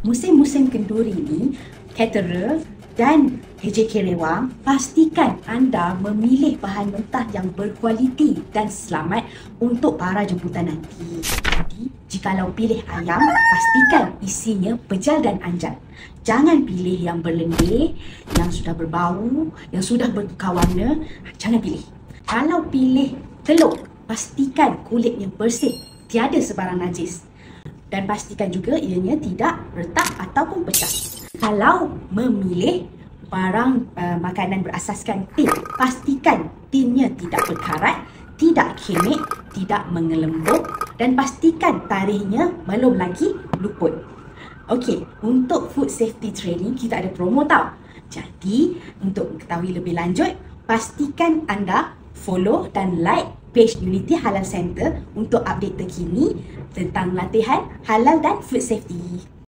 musim-musim kenduri ni, caterer dan KJK Rewang, pastikan anda memilih bahan mentah yang berkualiti dan selamat untuk para jemputan nanti. Jadi, jikalau pilih ayam, pastikan isinya pejal dan anjat. Jangan pilih yang berlendir, yang sudah berbau, yang sudah bertukar warna. Jangan pilih. Kalau pilih telur, pastikan kulitnya bersih, tiada sebarang najis. Dan pastikan juga ianya tidak retak ataupun pecah. Kalau memilih barang makanan berasaskan tin, pastikan tinnya tidak berkarat, tidak kemik, tidak mengelembung dan pastikan tarikhnya belum lagi luput. Okey, untuk food safety training kita ada promo tau. Jadi, untuk mengetahui lebih lanjut, pastikan anda follow dan like page Unity Halal Center untuk update terkini tentang latihan halal dan food safety.